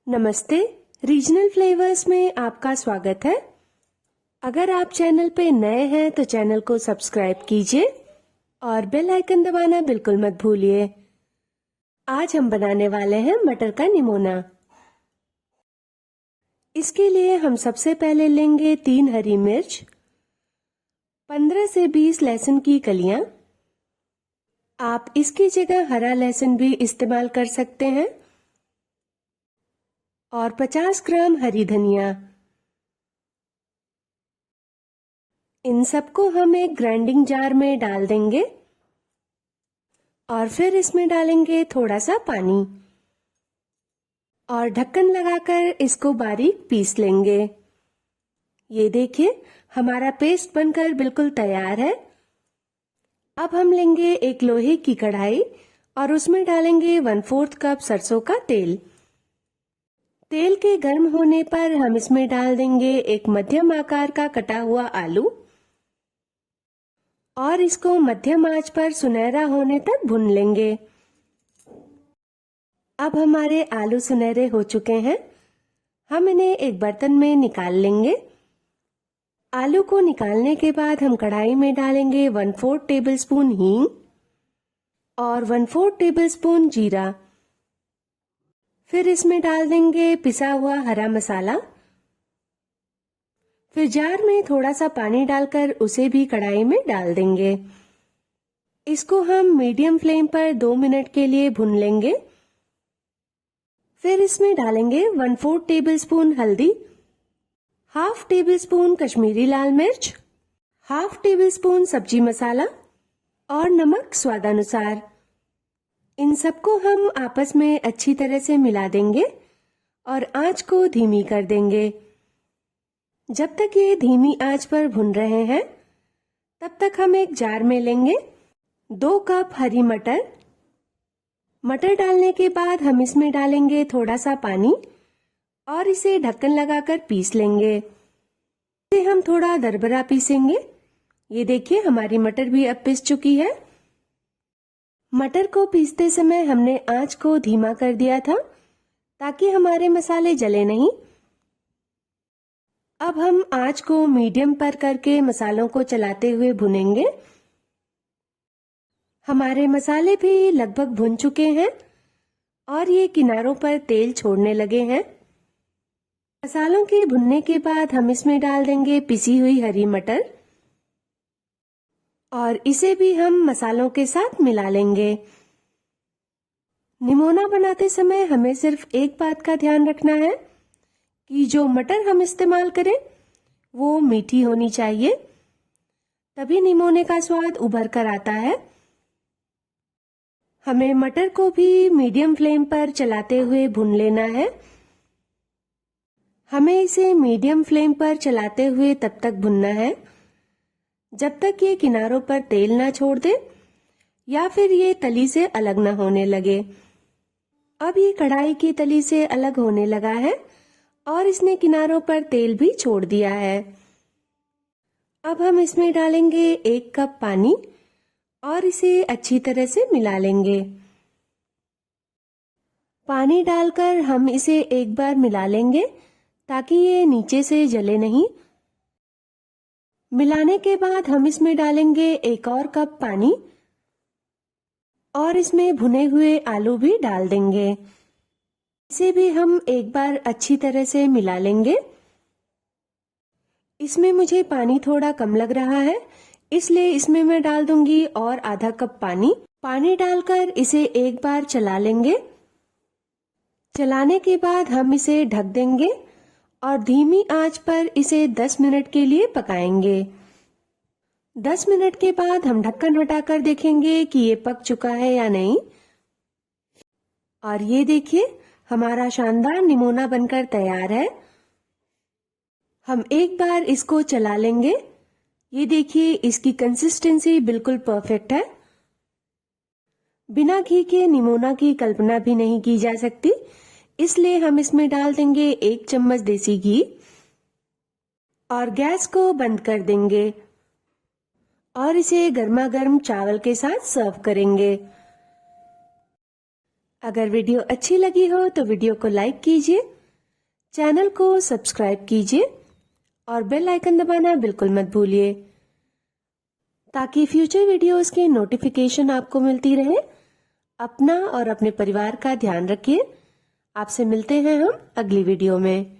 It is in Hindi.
नमस्ते, रीजनल फ्लेवर्स में आपका स्वागत है। अगर आप चैनल पे नए हैं तो चैनल को सब्सक्राइब कीजिए और बेल आइकन दबाना बिल्कुल मत भूलिए। आज हम बनाने वाले हैं मटर का निमोना। इसके लिए हम सबसे पहले लेंगे 3 हरी मिर्च, 15 से 20 लहसुन की कलियां। आप इसकी जगह हरा लहसुन भी इस्तेमाल कर सकते हैं और 50 ग्राम हरी धनिया। इन सबको हम एक ग्राइंडिंग जार में डाल देंगे और फिर इसमें डालेंगे थोड़ा सा पानी और ढक्कन लगाकर इसको बारीक पीस लेंगे। ये देखिए, हमारा पेस्ट बनकर बिल्कुल तैयार है। अब हम लेंगे एक लोहे की कढ़ाई और उसमें डालेंगे 1/4 कप सरसों का तेल। तेल के गर्म होने पर हम इसमें डाल देंगे एक मध्यम आकार का कटा हुआ आलू और इसको मध्यम आंच पर सुनहरा होने तक भून लेंगे। अब हमारे आलू सुनहरे हो चुके हैं। हम इन्हें एक बर्तन में निकाल लेंगे। आलू को निकालने के बाद हम कढ़ाई में डालेंगे 1/4 टेबलस्पून हींग और 1/4 टेबलस्पून जीरा। फिर इसमें डाल देंगे पिसा हुआ हरा मसाला। फिर जार में थोड़ा सा पानी डालकर उसे भी कढ़ाई में डाल देंगे। इसको हम मीडियम फ्लेम पर 2 मिनट के लिए भून लेंगे। फिर इसमें डालेंगे 1/4 टेबलस्पून हल्दी, 1/2 टेबलस्पून कश्मीरी लाल मिर्च, 1/2 टेबलस्पून सब्जी मसाला और नमक स्वादानुसार। इन सबको हम आपस में अच्छी तरह से मिला देंगे और आंच को धीमी कर देंगे। जब तक ये धीमी आंच पर भुन रहे हैं, तब तक हम एक जार में लेंगे 2 कप हरी मटर। मटर डालने के बाद हम इसमें डालेंगे थोड़ा सा पानी और इसे ढक्कन लगाकर पीस लेंगे। इसे हम थोड़ा दरदरा पीसेंगे। ये देखिए, हमारी मटर भी अब पिस चुकी है। मटर को पीसते समय हमने आंच को धीमा कर दिया था ताकि हमारे मसाले जले नहीं। अब हम आंच को मीडियम पर करके मसालों को चलाते हुए भुनेंगे। हमारे मसाले भी लगभग भुन चुके हैं और ये किनारों पर तेल छोड़ने लगे हैं। मसालों के भुनने के बाद हम इसमें डाल देंगे पिसी हुई हरी मटर और इसे भी हम मसालों के साथ मिला लेंगे। निमोना बनाते समय हमें सिर्फ एक बात का ध्यान रखना है कि जो मटर हम इस्तेमाल करें वो मीठी होनी चाहिए, तभी निमोने का स्वाद उभर कर आता है। हमें मटर को भी मीडियम फ्लेम पर चलाते हुए भून लेना है। हमें इसे मीडियम फ्लेम पर चलाते हुए तब तक भुनना है जब तक ये किनारों पर तेल ना छोड़ दे या फिर ये तली से अलग ना होने लगे। अब ये कढ़ाई की तली से अलग होने लगा है और इसने किनारों पर तेल भी छोड़ दिया है। अब हम इसमें डालेंगे 1 कप पानी और इसे अच्छी तरह से मिला लेंगे। पानी डालकर हम इसे एक बार मिला लेंगे ताकि ये नीचे से जले नहीं। मिलाने के बाद हम इसमें डालेंगे 1 और कप पानी और इसमें भुने हुए आलू भी डाल देंगे। इसे भी हम एक बार अच्छी तरह से मिला लेंगे। इसमें मुझे पानी थोड़ा कम लग रहा है, इसलिए इसमें मैं डाल दूंगी और आधा कप पानी। पानी डालकर इसे एक बार चला लेंगे। चलाने के बाद हम इसे ढक देंगे और धीमी आंच पर इसे 10 मिनट के लिए पकाएंगे। 10 मिनट के बाद हम ढक्कन हटाकर देखेंगे कि ये पक चुका है या नहीं। और ये देखिए, हमारा शानदार निमोना बनकर तैयार है। हम एक बार इसको चला लेंगे। ये देखिए, इसकी कंसिस्टेंसी बिल्कुल परफेक्ट है। बिना घी के निमोना की कल्पना भी नहीं की जा सकती, इसलिए हम इसमें डाल देंगे 1 चम्मच देसी घी और गैस को बंद कर देंगे और इसे गर्मा गर्म चावल के साथ सर्व करेंगे। अगर वीडियो अच्छी लगी हो तो वीडियो को लाइक कीजिए चैनल को सब्सक्राइब कीजिए और बेल आइकन दबाना बिल्कुल मत भूलिए ताकि फ्यूचर वीडियोस की नोटिफिकेशन आपको मिलती रहे। अपना और अपने परिवार का ध्यान रखिए। आपसे मिलते हैं हम अगली वीडियो में।